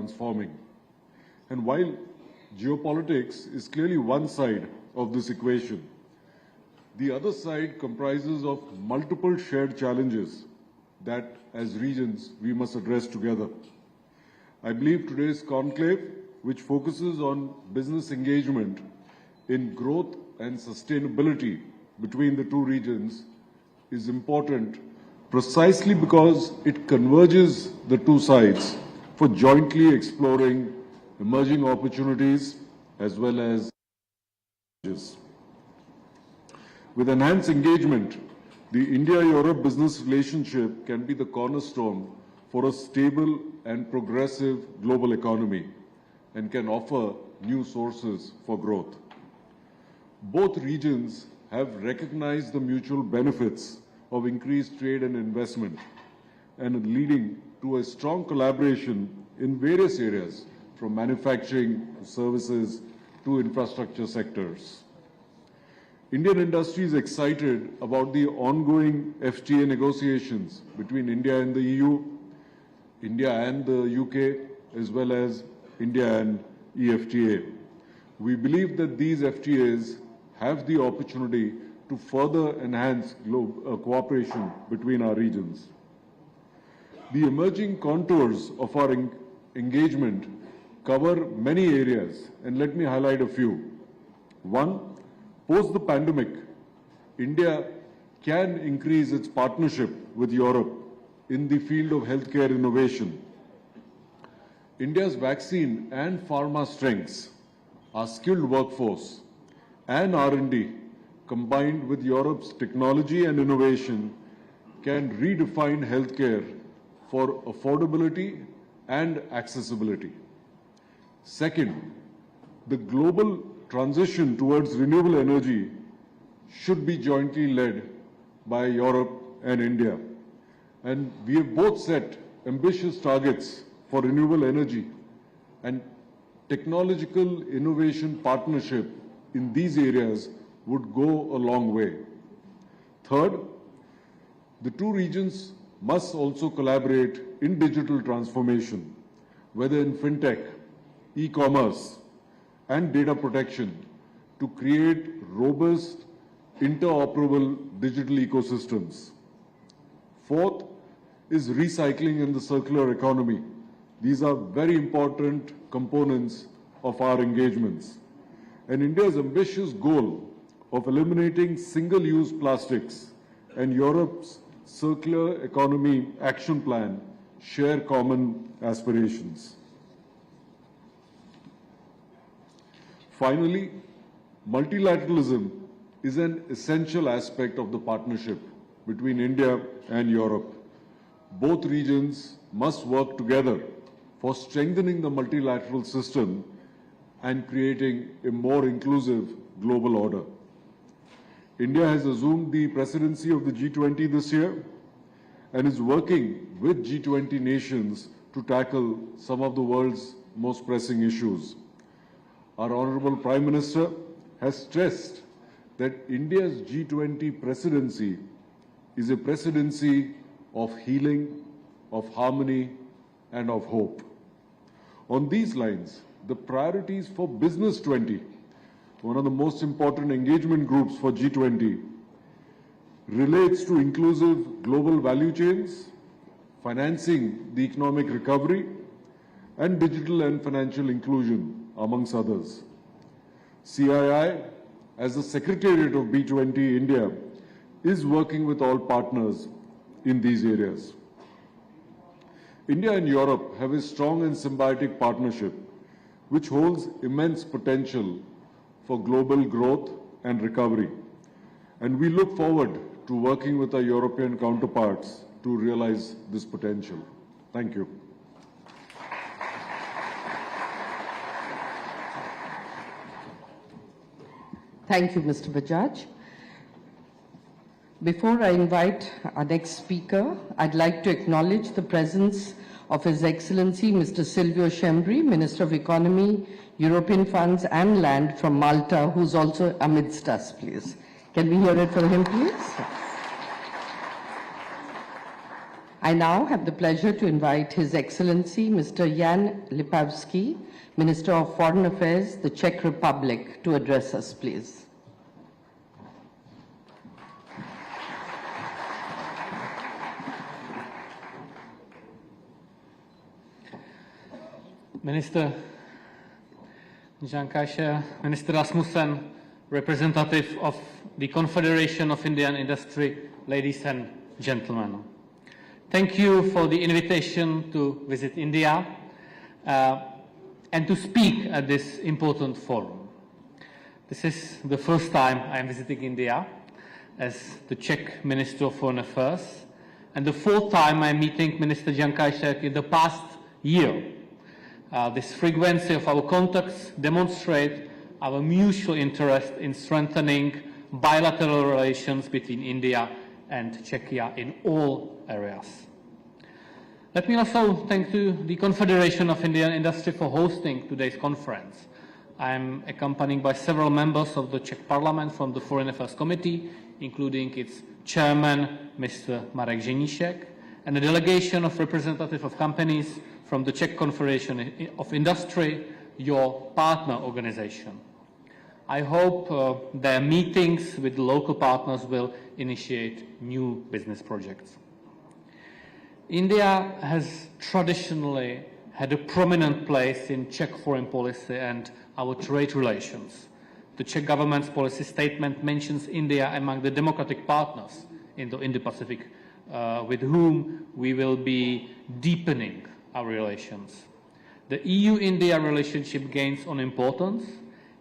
transforming. And while geopolitics is clearly one side of this equation, the other side comprises of multiple shared challenges that, as regions, we must address together. I believe today's conclave, which focuses on business engagement in growth and sustainability between the two regions, is important precisely because it converges the two sides for jointly exploring emerging opportunities as well as challenges. With enhanced engagement, the India-Europe business relationship can be the cornerstone for a stable and progressive global economy and can offer new sources for growth. Both regions have recognized the mutual benefits of increased trade and investment and leading to a strong collaboration in various areas, from manufacturing to services to infrastructure sectors. Indian industry is excited about the ongoing FTA negotiations between India and the EU, India and the UK, as well as India and EFTA. We believe that these FTAs have the opportunity to further enhance cooperation between our regions. The emerging contours of our engagement cover many areas, and let me highlight a few. One, post the pandemic, India can increase its partnership with Europe in the field of healthcare innovation. India's vaccine and pharma strengths, our skilled workforce, and R&D, combined with Europe's technology and innovation, can redefine healthcare for affordability and accessibility. Second, the global transition towards renewable energy should be jointly led by Europe and India. And we have both set ambitious targets for renewable energy, and technological innovation partnership in these areas would go a long way. Third, the two regions must also collaborate in digital transformation, whether in fintech, e-commerce, and data protection, to create robust, interoperable digital ecosystems. Fourth is recycling and the circular economy. These are very important components of our engagements. And India's ambitious goal of eliminating single-use plastics and Europe's circular economy action plan share common aspirations. Finally, multilateralism is an essential aspect of the partnership between India and Europe. Both regions must work together for strengthening the multilateral system and creating a more inclusive global order. India has assumed the presidency of the G20 this year and is working with G20 nations to tackle some of the world's most pressing issues. Our Honorable Prime Minister has stressed that India's G20 presidency is a presidency of healing, of harmony, and of hope. On these lines, the priorities for Business 20, one of the most important engagement groups for G20, relates to inclusive global value chains, financing the economic recovery, and digital and financial inclusion, amongst others. CII, as the Secretariat of B20 India, is working with all partners in these areas. India and Europe have a strong and symbiotic partnership which holds immense potential for global growth and recovery. And we look forward to working with our European counterparts to realize this potential. Thank you. Thank you, Mr. Bajaj. Before I invite our next speaker, I'd like to acknowledge the presence of His Excellency Mr. Silvio Schembri, Minister of Economy, European Funds and Land from Malta, who's also amidst us, please. Can we hear it from him, please? I now have the pleasure to invite His Excellency Mr. Jan Lipavsky, Minister of Foreign Affairs, the Czech Republic, to address us, please. Minister Jaishankar, Minister Rasmussen, representative of the Confederation of Indian Industry, ladies and gentlemen. Thank you for the invitation to visit India and to speak at this important forum. This is the first time I am visiting India as the Czech Minister of Foreign Affairs, and the fourth time I am meeting Minister Jaishankar in the past year. This frequency of our contacts demonstrates our mutual interest in strengthening bilateral relations between India and Czechia in all areas. Let me also thank the Confederation of Indian Industry for hosting today's conference. I am accompanied by several members of the Czech Parliament from the Foreign Affairs Committee, including its chairman, Mr. Marek Ženíšek, and a delegation of representatives of companies from the Czech Confederation of Industry, your partner organization. I hope their meetings with the local partners will initiate new business projects. India has traditionally had a prominent place in Czech foreign policy and our trade relations. The Czech government's policy statement mentions India among the democratic partners in the Indo-Pacific with whom we will be deepening our relations. The EU-India relationship gains on importance.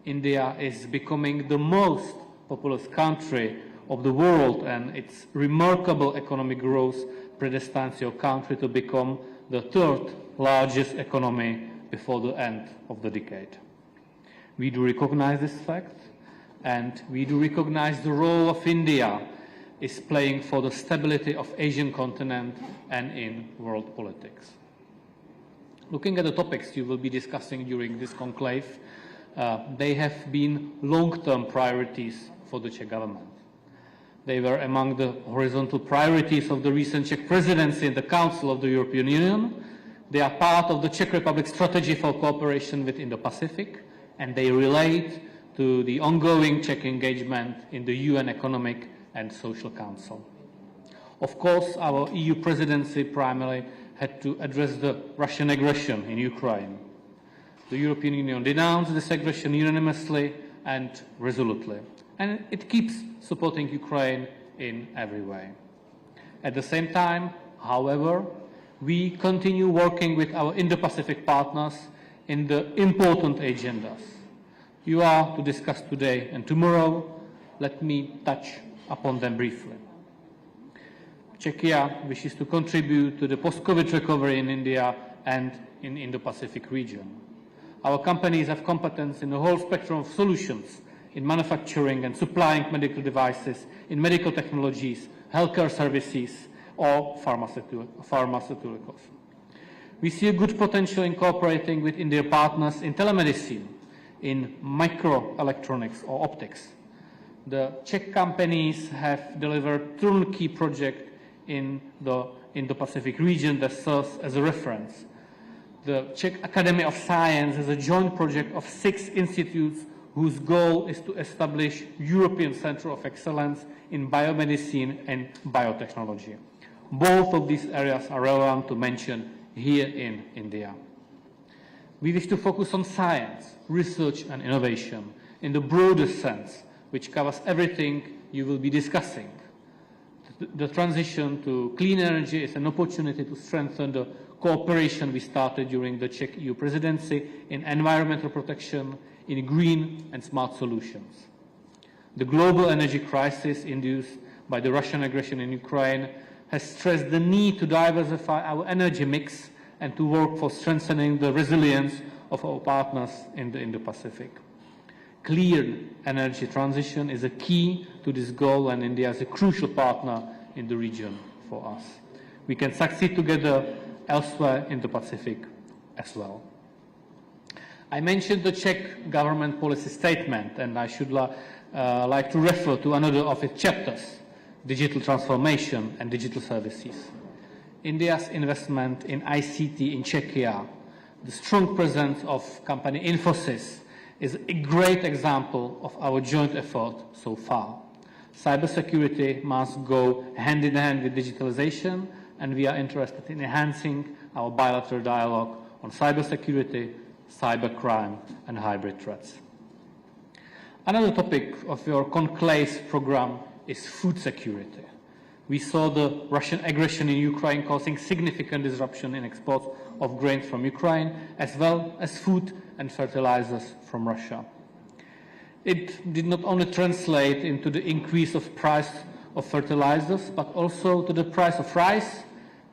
India is becoming the most populous country of the world, and its remarkable economic growth predestines your country to become the third largest economy before the end of the decade. We do recognize this fact, and we do recognize the role of India is playing for the stability of Asian continent and in world politics. Looking at the topics you will be discussing during this conclave, they have been long-term priorities for the Czech government. They were among the horizontal priorities of the recent Czech presidency in the Council of the European Union. They are part of the Czech Republic's strategy for cooperation with Indo-Pacific, and they relate to the ongoing Czech engagement in the UN Economic and Social Council. Of course, our EU presidency primarily had to address the Russian aggression in Ukraine. The European Union denounced this aggression unanimously and resolutely, and it keeps supporting Ukraine in every way. At the same time, however, we continue working with our Indo-Pacific partners in the important agendas you are to discuss today and tomorrow. Let me touch upon them briefly. Czechia wishes to contribute to the post-COVID recovery in India and in the Indo-Pacific region. Our companies have competence in the whole spectrum of solutions in manufacturing and supplying medical devices, in medical technologies, healthcare services, or pharmaceuticals. We see a good potential in cooperating with Indian partners in telemedicine, in microelectronics or optics. The Czech companies have delivered turnkey project in the Indo-Pacific region that serves as a reference. The Czech Academy of Science is a joint project of 6 institutes whose goal is to establish European Center of Excellence in biomedicine and biotechnology. Both of these areas are relevant to mention here in India. We wish to focus on science, research and innovation in the broadest sense, which covers everything you will be discussing. The transition to clean energy is an opportunity to strengthen the cooperation we started during the Czech EU presidency in environmental protection, in green and smart solutions. The global energy crisis induced by the Russian aggression in Ukraine has stressed the need to diversify our energy mix and to work for strengthening the resilience of our partners in the Indo-Pacific. Clear energy transition is a key to this goal, and India is a crucial partner in the region for us. We can succeed together elsewhere in the Pacific as well. I mentioned the Czech government policy statement, and I should like to refer to another of its chapters, digital transformation and digital services. India's investment in ICT in Czechia, the strong presence of company Infosys, is a great example of our joint effort so far. Cybersecurity must go hand in hand with digitalization, and we are interested in enhancing our bilateral dialogue on cybersecurity, cybercrime, and hybrid threats. Another topic of your Conclave program is food security. We saw the Russian aggression in Ukraine causing significant disruption in exports of grain from Ukraine, as well as food and fertilizers from Russia. It did not only translate into the increase of price of fertilizers, but also to the price of rice,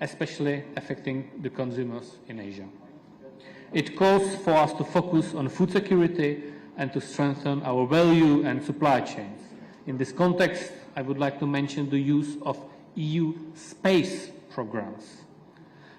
especially affecting the consumers in Asia. It calls for us to focus on food security and to strengthen our value and supply chains. In this context, I would like to mention the use of EU space programs.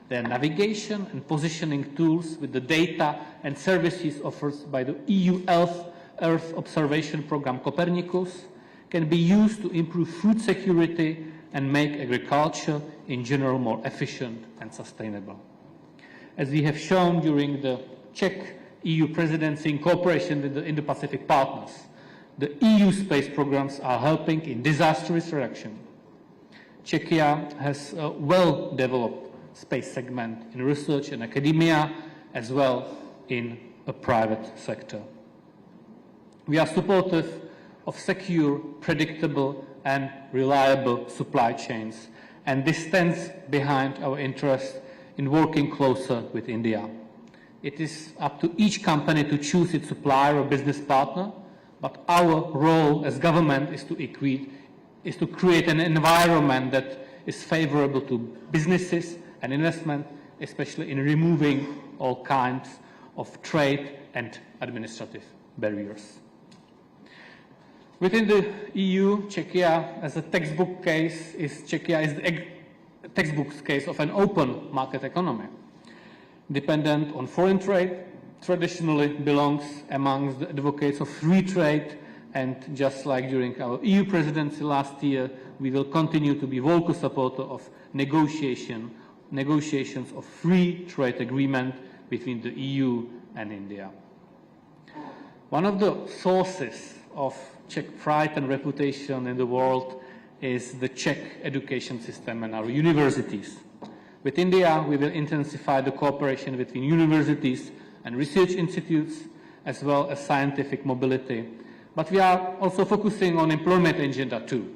Their navigation and positioning tools with the data and services offered by the EU Earth Observation Program Copernicus can be used to improve food security and make agriculture in general more efficient and sustainable. As we have shown during the Czech EU presidency in cooperation with the Indo-Pacific partners, the EU space programs are helping in disaster risk reduction. Czechia has a well-developed space segment in research and academia, as well in a private sector. We are supportive of secure, predictable, and reliable supply chains, and this stands behind our interest in working closer with India. It is up to each company to choose its supplier or business partner, but our role as government is to create an environment that is favorable to businesses and investment, especially in removing all kinds of trade and administrative barriers. Within the EU, Czechia as a textbook case is the textbook case of an open market economy. Dependent on foreign trade, traditionally belongs amongst the advocates of free trade, and just like during our EU presidency last year, we will continue to be vocal supporter of negotiations of free trade agreement between the EU and India. One of the sources of Czech pride and reputation in the world is the Czech education system and our universities. With India, we will intensify the cooperation between universities and research institutes, as well as scientific mobility. But we are also focusing on employment agenda too.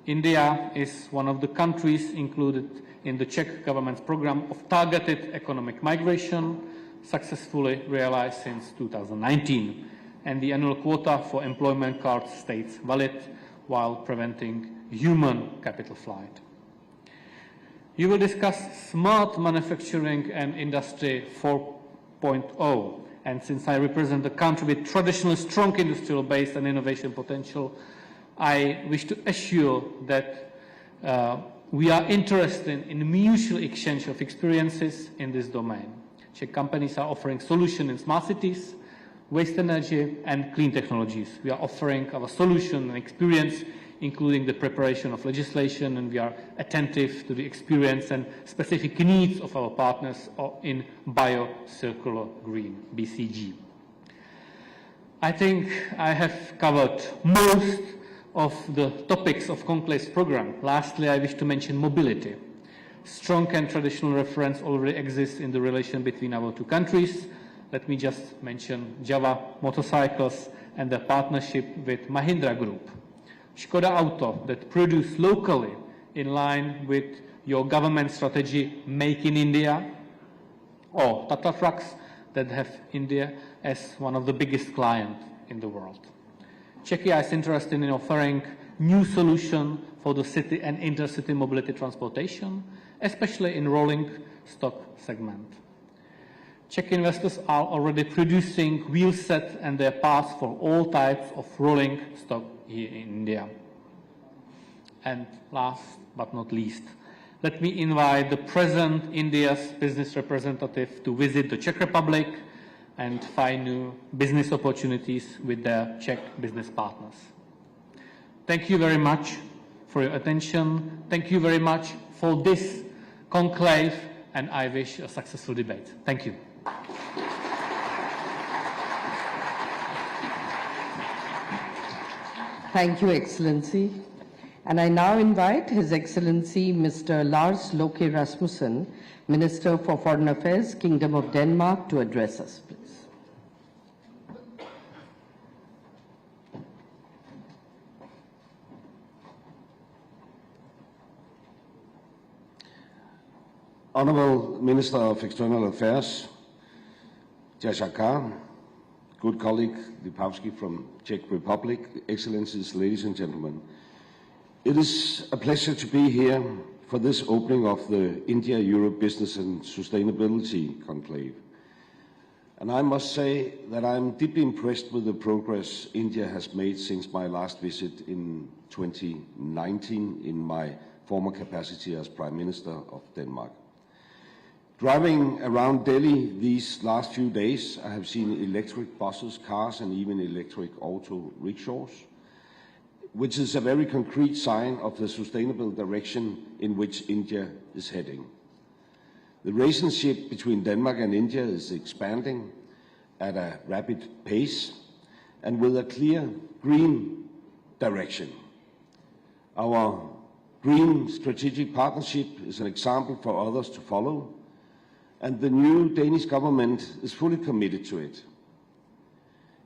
India is one of the countries included in the Czech government's program of targeted economic migration, successfully realized since 2019. And the annual quota for employment cards stays valid while preventing human capital flight. You will discuss smart manufacturing and industry 4.0. And since I represent a country with traditionally strong industrial base and innovation potential, I wish to assure that we are interested in mutual exchange of experiences in this domain. Czech companies are offering solutions in smart cities, waste energy, and clean technologies. We are offering our solution and experience, including the preparation of legislation, and we are attentive to the experience and specific needs of our partners in bio-circular green, BCG. I think I have covered most of the topics of Conclave's program. Lastly, I wish to mention mobility. Strong and traditional reference already exists in the relation between our two countries. Let me just mention Java motorcycles and the partnership with Mahindra Group. Škoda Auto, that produce locally in line with your government strategy, Make in India, or Tata Trucks, that have India as one of the biggest clients in the world. Czechia is interested in offering new solutions for the city and intercity mobility transportation, especially in rolling stock segment. Czech investors are already producing wheel sets and their parts for all types of rolling stock here in India. And last but not least, let me invite the present India's business representative to visit the Czech Republic and find new business opportunities with their Czech business partners. Thank you very much for your attention. Thank you very much for this Conclave, and I wish a successful debate. Thank you. Thank you, Excellency. And I now invite His Excellency Mr. Lars Løkke Rasmussen, Minister for Foreign Affairs, Kingdom of Denmark, to address us, please. Honorable Minister of External Affairs, Jaishankar, good colleague Lipavsky from Czech Republic, Excellencies, ladies and gentlemen. It is a pleasure to be here for this opening of the India-Europe Business and Sustainability Conclave. And I must say that I'm deeply impressed with the progress India has made since my last visit in 2019 in my former capacity as Prime Minister of Denmark. Driving around Delhi these last few days, I have seen electric buses, cars, and even electric auto rickshaws, which is a very concrete sign of the sustainable direction in which India is heading. The relationship between Denmark and India is expanding at a rapid pace and with a clear green direction. Our green strategic partnership is an example for others to follow, and the new Danish government is fully committed to it.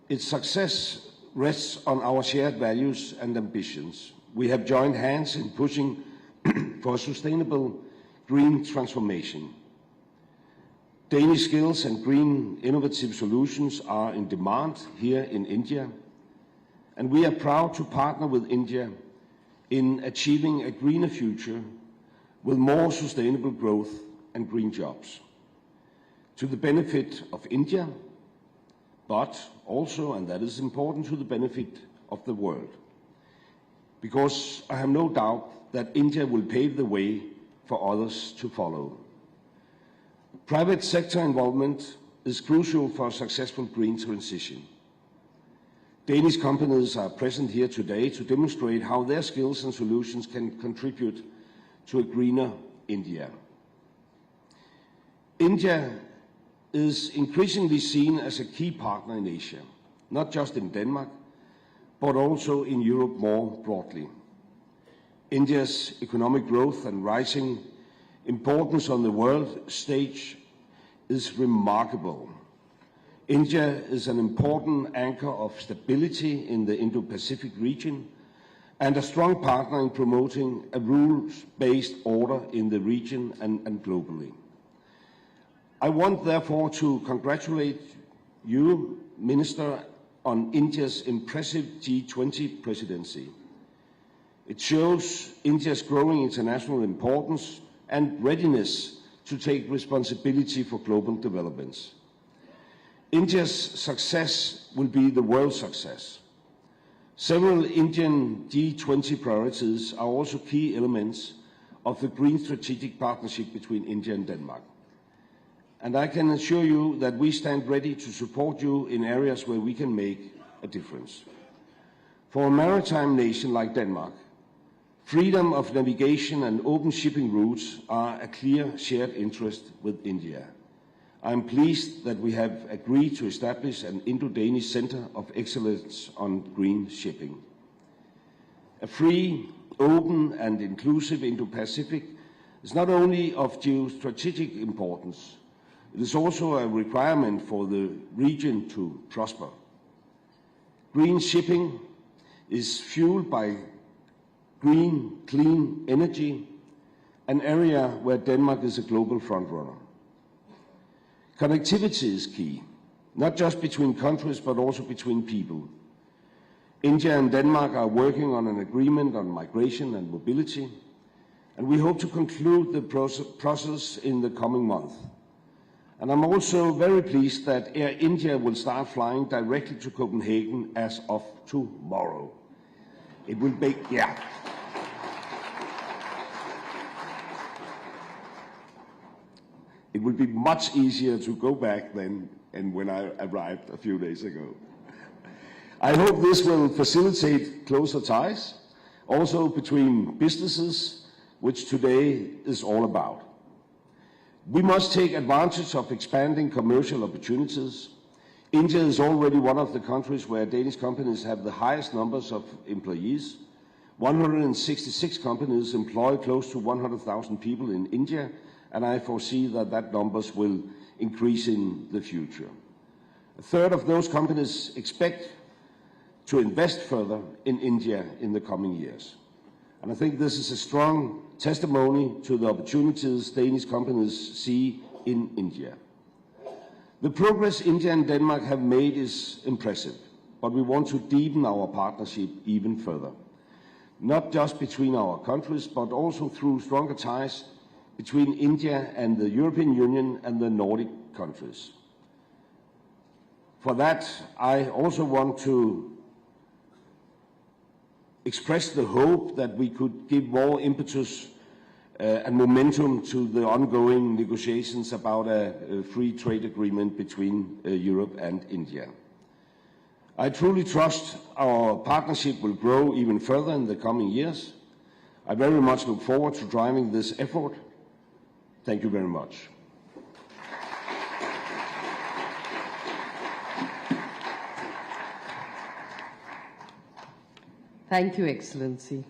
Its success rests on our shared values and ambitions. We have joined hands in pushing for a sustainable green transformation. Danish skills and green innovative solutions are in demand here in India, and we are proud to partner with India in achieving a greener future with more sustainable growth and green jobs, to the benefit of India, but also, and that is important, to the benefit of the world. Because I have no doubt that India will pave the way for others to follow. Private sector involvement is crucial for a successful green transition. Danish companies are present here today to demonstrate how their skills and solutions can contribute to a greener India. India is increasingly seen as a key partner in Asia, not just in Denmark, but also in Europe more broadly. India's economic growth and rising importance on the world stage is remarkable. India is an important anchor of stability in the Indo-Pacific region and a strong partner in promoting a rules-based order in the region and globally. I want, therefore, to congratulate you, Minister, on India's impressive G20 presidency. It shows India's growing international importance and readiness to take responsibility for global developments. India's success will be the world's success. Several Indian G20 priorities are also key elements of the green strategic partnership between India and Denmark. And I can assure you that we stand ready to support you in areas where we can make a difference. For a maritime nation like Denmark, freedom of navigation and open shipping routes are a clear shared interest with India. I am pleased that we have agreed to establish an Indo-Danish Center of Excellence on green shipping. A free, open and inclusive Indo-Pacific is not only of geostrategic importance, it is also a requirement for the region to prosper. Green shipping is fueled by green, clean energy, an area where Denmark is a global frontrunner. Connectivity is key, not just between countries, but also between people. India and Denmark are working on an agreement on migration and mobility, and we hope to conclude the process in the coming month. And I'm also very pleased that Air India will start flying directly to Copenhagen as of tomorrow. It will be, It will be much easier to go back than when I arrived a few days ago. I hope this will facilitate closer ties, also between businesses, which today is all about. We must take advantage of expanding commercial opportunities. India is already one of the countries where Danish companies have the highest numbers of employees. 166 companies employ close to 100,000 people in India, and I foresee that numbers will increase in the future. A third of those companies expect to invest further in India in the coming years. And I think this is a strong testimony to the opportunities Danish companies see in India. The progress India and Denmark have made is impressive, but we want to deepen our partnership even further. Not just between our countries, but also through stronger ties between India and the European Union and the Nordic countries. For that, I also want to express the hope that we could give more impetus and momentum to the ongoing negotiations about a free trade agreement between Europe and India. I truly trust our partnership will grow even further in the coming years. I very much look forward to driving this effort. Thank you very much. Thank you, Excellency.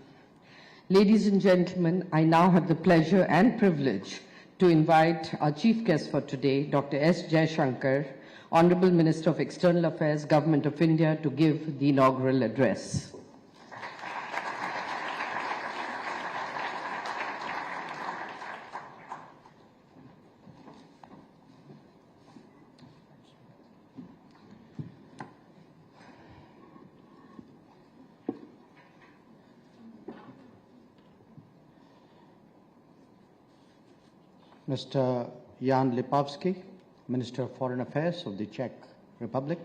Ladies and gentlemen, I now have the pleasure and privilege to invite our chief guest for today, Dr. S. Jaishankar, Honorable Minister of External Affairs, Government of India, to give the inaugural address. Mr. Jan Lipavsky, Minister of Foreign Affairs of the Czech Republic,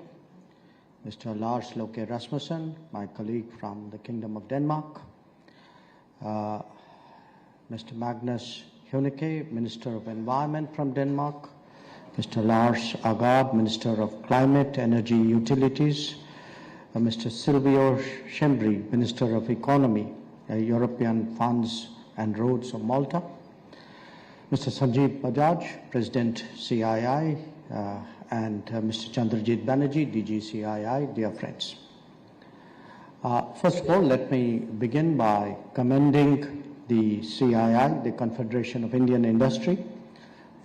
Mr. Lars Løkke Rasmussen, my colleague from the Kingdom of Denmark, Mr. Magnus Heunicke, Minister of Environment from Denmark, Mr. Lars Agard, Minister of Climate, Energy, Utilities, Mr. Silvio Schembri, Minister of Economy, European Funds and Roads of Malta, Mr. Sanjeev Bajaj, President CII, and Mr. Chandrajit Banerjee, DG CII, dear friends. First of all, let me begin by commending the CII, the Confederation of Indian Industry,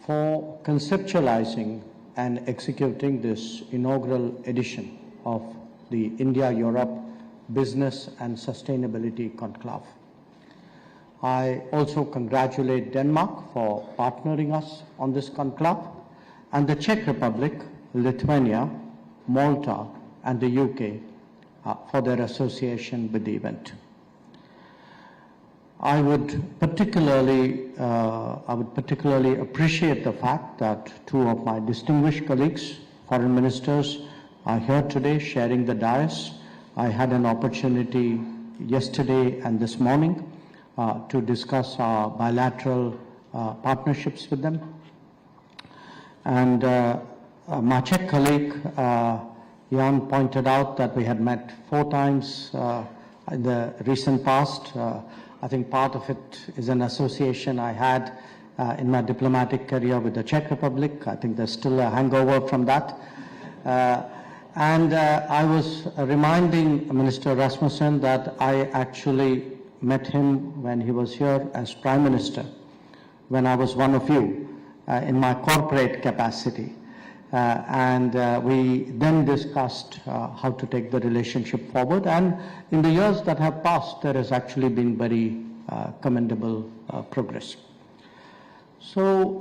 for conceptualizing and executing this inaugural edition of the India-Europe Business and Sustainability Conclave. I also congratulate Denmark for partnering us on this conclave, and the Czech Republic, Lithuania, Malta, and the UK for their association with the event. I would particularly appreciate the fact that two of my distinguished colleagues, foreign ministers, are here today sharing the dais. I had an opportunity yesterday and this morning to discuss our bilateral partnerships with them. And my Czech colleague, Jan, pointed out that we had met 4 times in the recent past. I think part of it is an association I had in my diplomatic career with the Czech Republic. I think there's still a hangover from that. And I was reminding Minister Rasmussen that I actually met him when he was here as Prime Minister, when I was one of you in my corporate capacity. And we then discussed how to take the relationship forward. And in the years that have passed, there has actually been very commendable progress. So,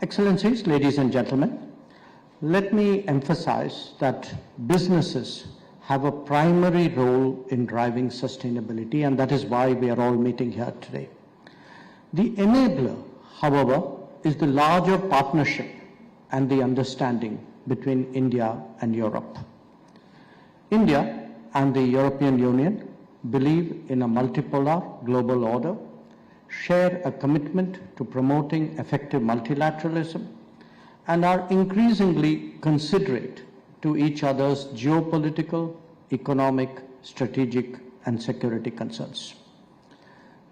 Excellencies, ladies and gentlemen, let me emphasize that businesses have a primary role in driving sustainability, and that is why we are all meeting here today. The enabler, however, is the larger partnership and the understanding between India and Europe. India and the European Union believe in a multipolar global order, share a commitment to promoting effective multilateralism, and are increasingly considerate to each other's geopolitical, economic, strategic, and security concerns.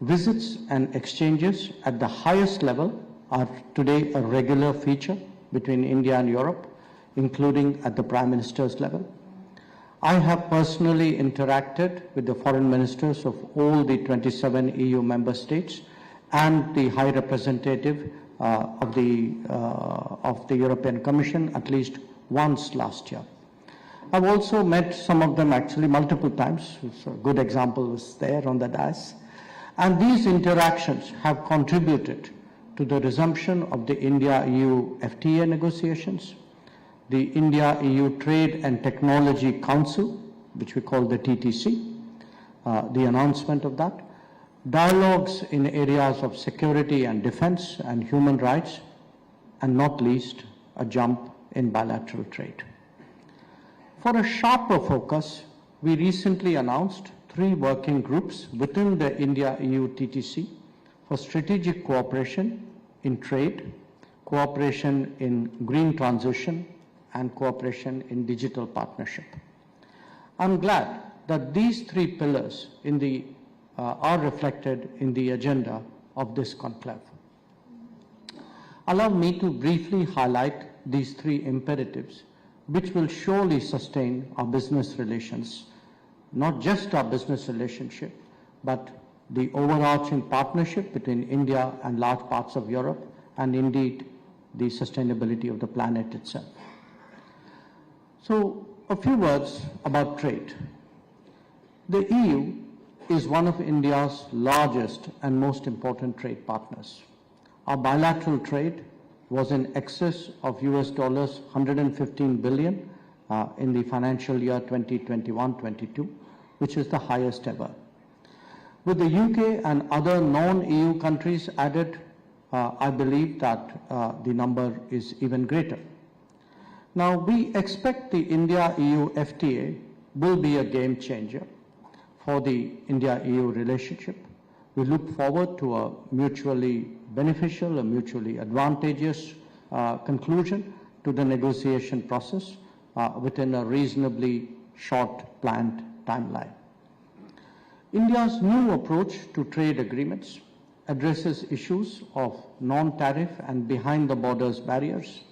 Visits and exchanges at the highest level are today a regular feature between India and Europe, including at the Prime Minister's level. I have personally interacted with the foreign ministers of all the 27 EU member states and the High Representative of the European Commission at least once last year. I've also met some of them actually multiple times. A good example was there on the dais. And these interactions have contributed to the resumption of the India-EU FTA negotiations, the India-EU Trade and Technology Council, which we call the TTC, the announcement of that, dialogues in areas of security and defense and human rights, and not least, a jump in bilateral trade. For a sharper focus, we recently announced 3 working groups within the India-EU TTC for strategic cooperation in trade, cooperation in green transition, and cooperation in digital partnership. I'm glad that these 3 pillars are reflected in the agenda of this conclave. Allow me to briefly highlight these 3 imperatives, which will surely sustain our business relations, not just our business relationship, but the overarching partnership between India and large parts of Europe, and indeed the sustainability of the planet itself. So, a few words about trade. The EU is one of India's largest and most important trade partners. Our bilateral trade was in excess of US dollars 115 billion in the financial year 2021-22, which is the highest ever. With the UK and other non-EU countries added, I believe that the number is even greater. Now, we expect the India-EU FTA will be a game changer for the India-EU relationship. We look forward to a mutually beneficial, a mutually advantageous conclusion to the negotiation process within a reasonably short planned timeline. India's new approach to trade agreements addresses issues of non-tariff and behind-the-borders barriers,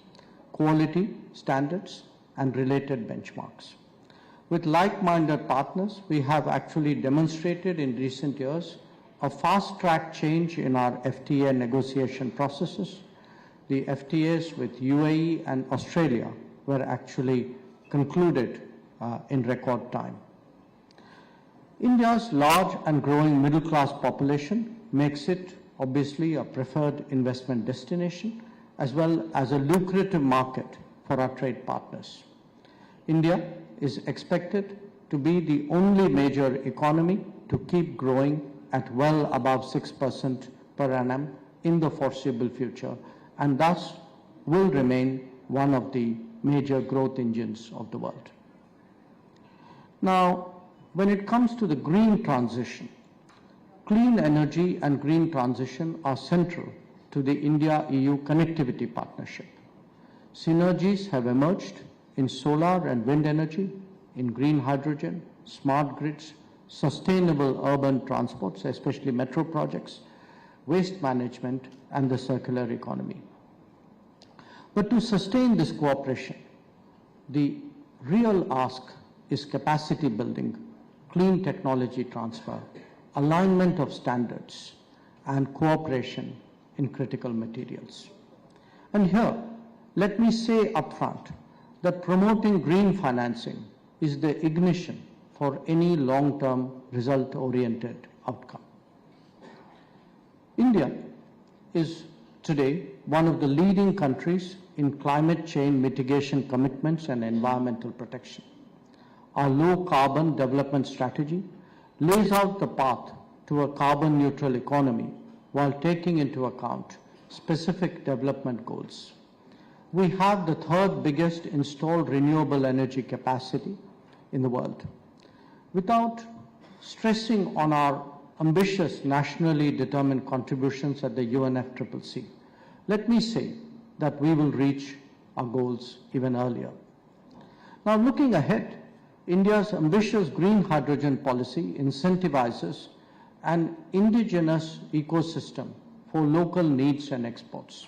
quality standards, and related benchmarks. With like-minded partners, we have actually demonstrated in recent years a fast-track change in our FTA negotiation processes. The FTAs with UAE and Australia were actually concluded in record time. India's large and growing middle-class population makes it obviously a preferred investment destination as well as a lucrative market for our trade partners. India is expected to be the only major economy to keep growing at well above 6% per annum in the foreseeable future, and thus will remain one of the major growth engines of the world. Now, when it comes to the green transition, clean energy and green transition are central to the India-EU connectivity partnership. Synergies have emerged in solar and wind energy, in green hydrogen, smart grids, sustainable urban transports, especially metro projects, waste management, and the circular economy. But to sustain this cooperation, the real ask is capacity building, clean technology transfer, alignment of standards, and cooperation in critical materials. And here, let me say upfront that promoting green financing is the ignition for any long-term result-oriented outcome. India is today one of the leading countries in climate change mitigation commitments and environmental protection. Our low-carbon development strategy lays out the path to a carbon-neutral economy while taking into account specific development goals. We have the 3rd biggest installed renewable energy capacity in the world. Without stressing on our ambitious nationally determined contributions at the UNFCCC, let me say that we will reach our goals even earlier. Now, looking ahead, India's ambitious green hydrogen policy incentivizes an indigenous ecosystem for local needs and exports.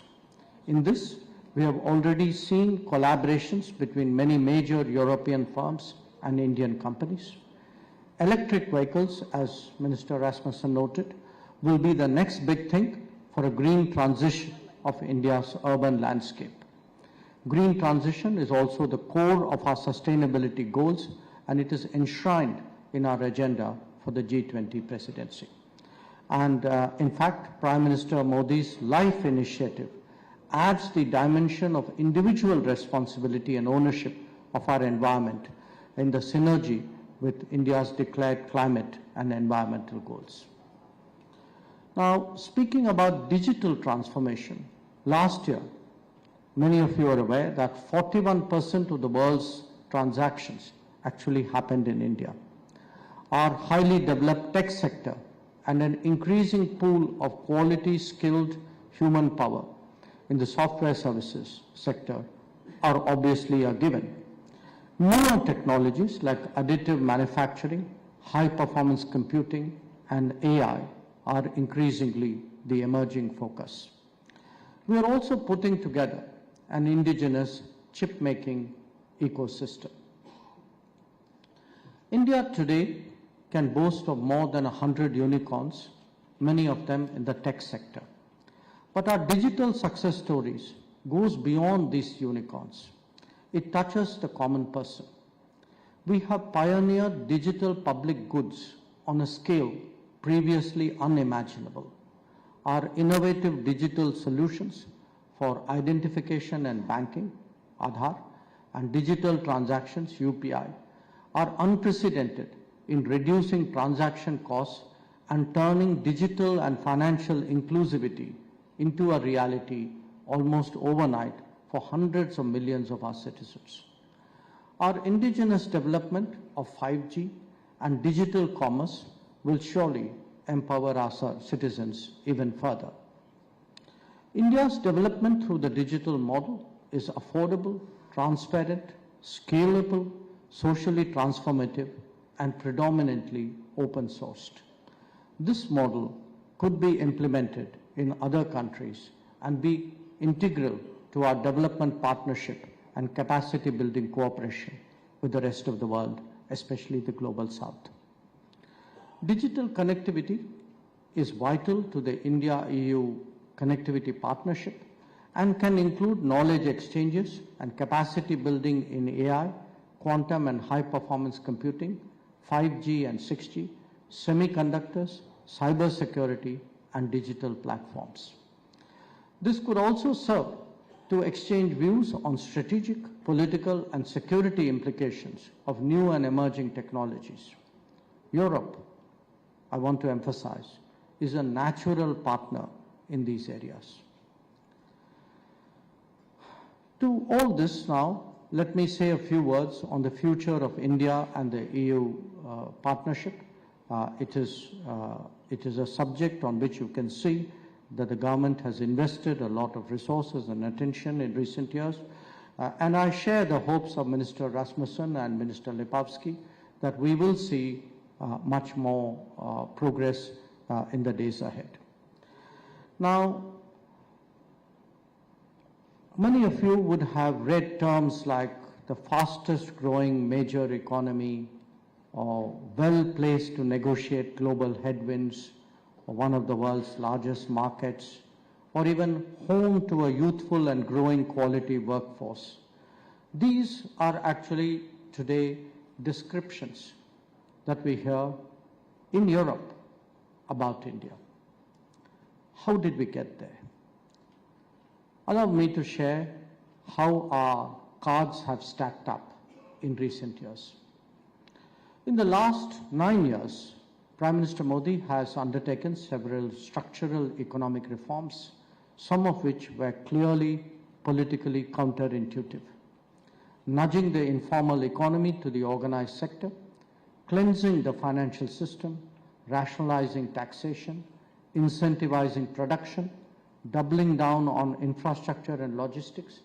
In this, we have already seen collaborations between many major European firms and Indian companies. Electric vehicles, as Minister Rasmussen noted, will be the next big thing for a green transition of India's urban landscape. Green transition is also the core of our sustainability goals, and it is enshrined in our agenda for the G20 presidency. And in fact, Prime Minister Modi's LIFE initiative adds the dimension of individual responsibility and ownership of our environment in the synergy with India's declared climate and environmental goals. Now, speaking about digital transformation, last year, many of you are aware that 41% of the world's transactions actually happened in India. Our highly developed tech sector and an increasing pool of quality, skilled human power in the software services sector are obviously a given. Newer technologies like additive manufacturing, high-performance computing, and AI are increasingly the emerging focus. We are also putting together an indigenous chip-making ecosystem. India today can boast of more than 100 unicorns, many of them in the tech sector. But our digital success stories goes beyond these unicorns. It touches the common person. We have pioneered digital public goods on a scale previously unimaginable. Our innovative digital solutions for identification and banking, Aadhaar, and digital transactions, UPI, are unprecedented in reducing transaction costs and turning digital and financial inclusivity into a reality almost overnight for hundreds of millions of our citizens. Our indigenous development of 5G and digital commerce will surely empower our citizens even further. India's development through the digital model is affordable, transparent, scalable, socially transformative, and predominantly open-sourced. This model could be implemented in other countries and be integral to our development partnership and capacity building cooperation with the rest of the world, especially the global south. Digital connectivity is vital to the India-EU connectivity partnership and can include knowledge exchanges and capacity building in AI, quantum and high-performance computing, 5G and 6G, semiconductors, cybersecurity, and digital platforms. This could also serve to exchange views on strategic, political, and security implications of new and emerging technologies. Europe, I want to emphasize, is a natural partner in these areas. To all this now, let me say a few words on the future of India and the EU partnership. It is a subject on which you can see that the government has invested a lot of resources and attention in recent years. And I share the hopes of Minister Rasmussen and Minister Lepavsky that we will see much more progress in the days ahead. Now, many of you would have read terms like the fastest growing major economy, or well placed to negotiate global headwinds, or one of the world's largest markets, or even home to a youthful and growing quality workforce. These are actually today descriptions that we hear in Europe about India. How did we get there? Allow me to share how our cards have stacked up in recent years. In the last 9 years, Prime Minister Modi has undertaken several structural economic reforms, some of which were clearly politically counterintuitive. Nudging the informal economy to the organized sector, cleansing the financial system, rationalizing taxation, incentivizing production, doubling down on infrastructure and logistics,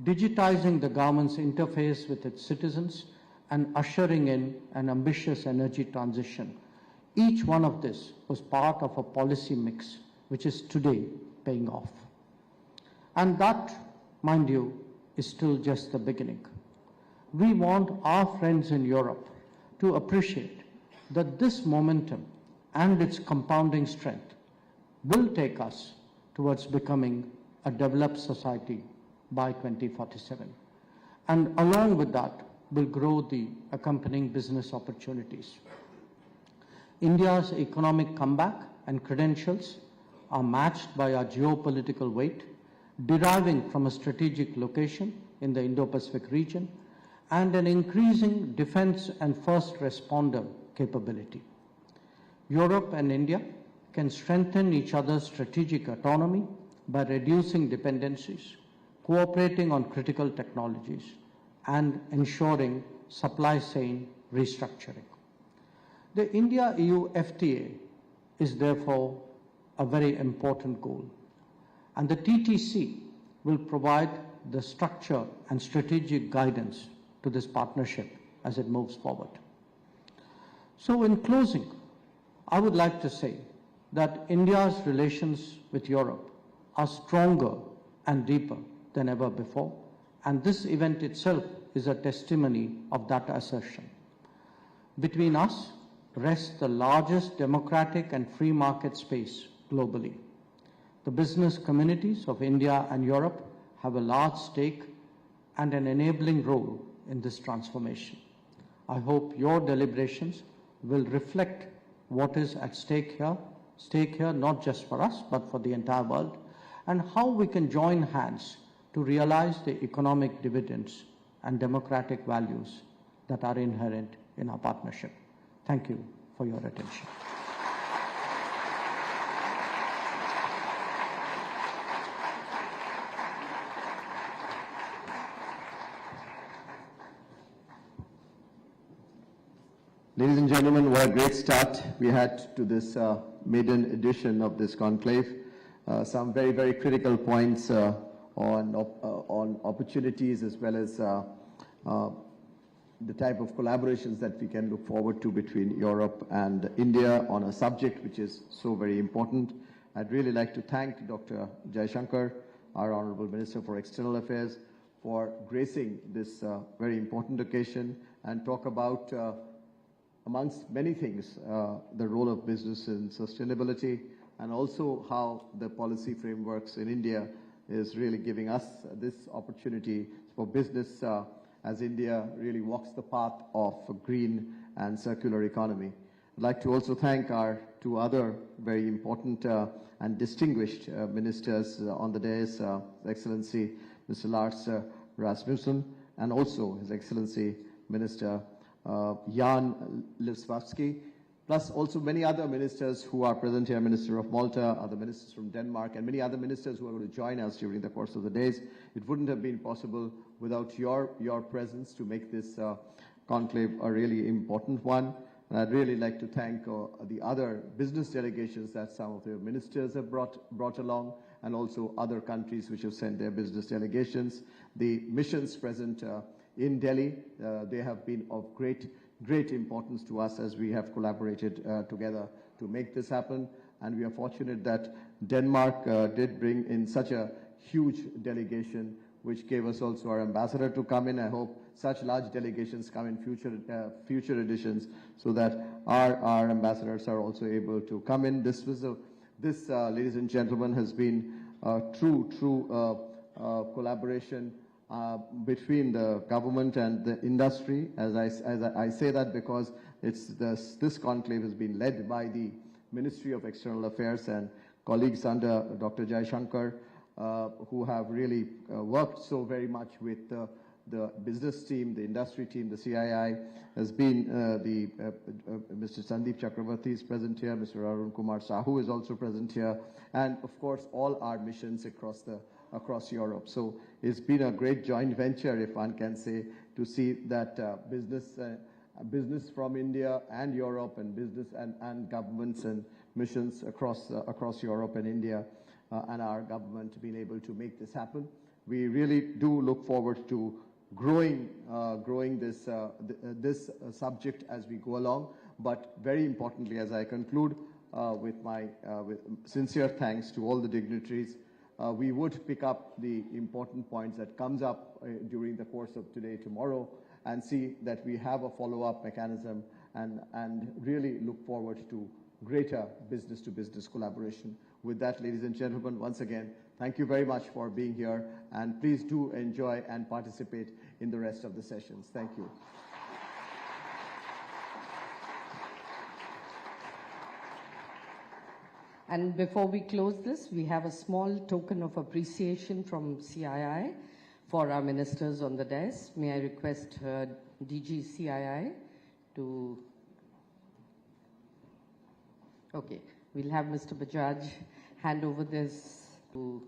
digitizing the government's interface with its citizens, and ushering in an ambitious energy transition. Each one of this was part of a policy mix which is today paying off. And that, mind you, is still just the beginning. We want our friends in Europe to appreciate that this momentum and its compounding strength will take us towards becoming a developed society by 2047. And along with that will grow the accompanying business opportunities. India's economic comeback and credentials are matched by our geopolitical weight, deriving from a strategic location in the Indo-Pacific region and an increasing defense and first responder capability. Europe and India can strengthen each other's strategic autonomy by reducing dependencies, cooperating on critical technologies, and ensuring supply chain restructuring. The India-EU FTA is therefore a very important goal, and the TTC will provide the structure and strategic guidance to this partnership as it moves forward. So in closing, I would like to say that India's relations with Europe are stronger and deeper than ever before, and this event itself is a testimony of that assertion. Between us rests the largest democratic and free market space globally. The business communities of India and Europe have a large stake and an enabling role in this transformation. I hope your deliberations will reflect what is at stake here not just for us but for the entire world, and how we can join hands to realize the economic dividends and democratic values that are inherent in our partnership. Thank you for your attention. Ladies and gentlemen, what a great start we had to this maiden edition of this conclave. Some very, very critical points on opportunities as well as the type of collaborations that we can look forward to between Europe and India on a subject which is so very important. I'd really like to thank Dr. Jaishankar, our Honorable Minister for External Affairs, for gracing this very important occasion and talk about amongst many things, the role of business in sustainability, and also how the policy frameworks in India is really giving us this opportunity for business as India really walks the path of a green and circular economy. I'd like to also thank our two other very important and distinguished ministers on the dais, His Excellency Mr. Lars Rasmussen, and also His Excellency Minister Jan Lipsvsky, plus also many other ministers who are present here, Minister of Malta, other ministers from Denmark, and many other ministers who are going to join us during the course of the days. It wouldn't have been possible without your presence to make this conclave a really important one. And I'd really like to thank the other business delegations that some of the ministers have brought along, and also other countries which have sent their business delegations. The missions present in Delhi, they have been of great importance to us as we have collaborated together to make this happen. And we are fortunate that Denmark did bring in such a huge delegation, which gave us also our ambassador to come in. I hope such large delegations come in future editions, so that our ambassadors are also able to come in. This, ladies and gentlemen, has been a true collaboration between the government and the industry. As I say that because this conclave has been led by the Ministry of External Affairs and colleagues under Dr. Jaishankar, who have really worked so very much with the business team, the industry team. The CII has been Mr. Sandeep Chakravarti is present here, Mr. Arun Kumar Sahu is also present here, and of course all our missions across Europe. So it's been a great joint venture, if one can say, to see that business from India and Europe, and business and governments and missions across Europe and India, and our government being able to make this happen. We really do look forward to growing this subject as we go along. But very importantly, as I conclude, with sincere thanks to all the dignitaries. We would pick up the important points that comes up during the course of today, tomorrow, and see that we have a follow-up mechanism and really look forward to greater business-to-business collaboration. With that, ladies and gentlemen, once again, thank you very much for being here, and please do enjoy and participate in the rest of the sessions. Thank you. And before we close this, we have a small token of appreciation from CII for our ministers on the desk. May I request DG CII to... Okay, we'll have Mr. Bajaj hand over this to